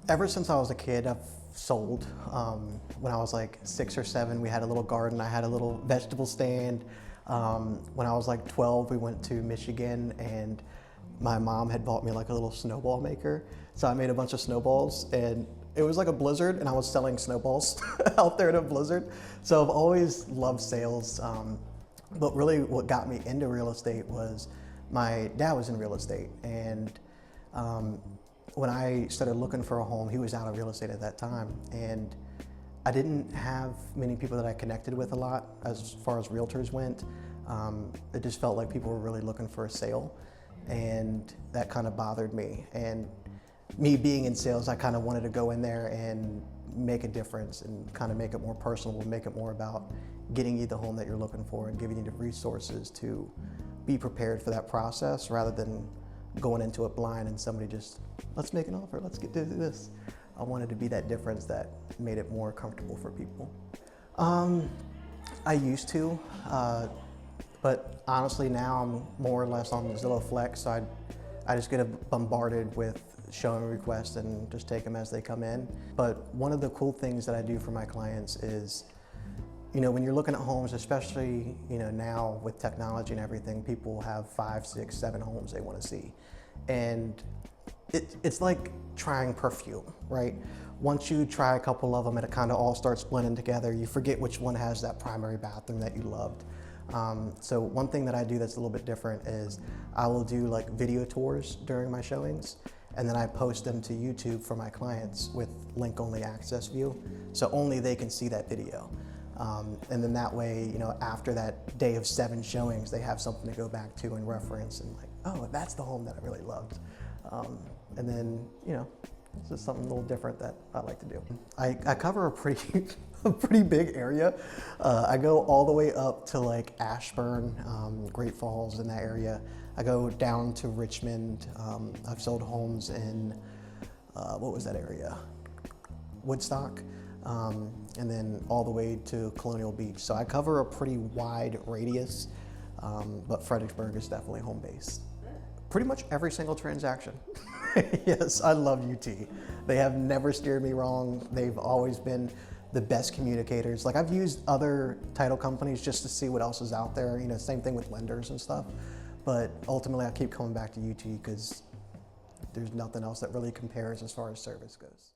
Ever since I was a kid, I've sold. When I was like 6 or 7, we had a little garden. I had a little vegetable stand. When I was like 12, we went to Michigan and my mom had bought me like a little snowball maker. So I made a bunch of snowballs and it was like a blizzard and I was selling snowballs out there in a blizzard. So I've always loved sales. But really what got me into real estate was my dad was in real estate, and when I started looking for a home, he was out of real estate at that time, and I didn't have many people that I connected with a lot as far as realtors went. It just felt like people were really looking for a sale, and that kind of bothered me. And me being in sales, I kind of wanted to go in there and make a difference and kind of make it more personal, make it more about getting you the home that you're looking for and giving you the resources to be prepared for that process rather than going into it blind and somebody just, let's make an offer, let's get to this. I wanted to be that difference that made it more comfortable for people. I used to, but honestly now I'm more or less on Zillow Flex, so I just get bombarded with showing requests and just take them as they come in. But one of the cool things that I do for my clients is, when you're looking at homes, especially, now with technology and everything, people have 5, 6, 7 homes they want to see. And it's like trying perfume, right? Once you try a couple of them and it kind of all starts blending together, you forget which one has that primary bathroom that you loved. So one thing that I do that's a little bit different is I will do like video tours during my showings, and then I post them to YouTube for my clients with link-only access view, so only they can see that video. And then that way, after that day of 7 showings, they have something to go back to and reference and like, oh, that's the home that I really loved. And then, it's just something a little different that I like to do. I cover a pretty, a pretty big area. I go all the way up to like Ashburn, Great Falls in that area. I go down to Richmond. I've sold homes in, what was that area? Woodstock. And then all the way to Colonial Beach. So I cover a pretty wide radius, but Fredericksburg is definitely home base. Pretty much every single transaction. Yes, I love UT. They have never steered me wrong. They've always been the best communicators. Like I've used other title companies just to see what else is out there, same thing with lenders and stuff. But ultimately I keep coming back to UT because there's nothing else that really compares as far as service goes.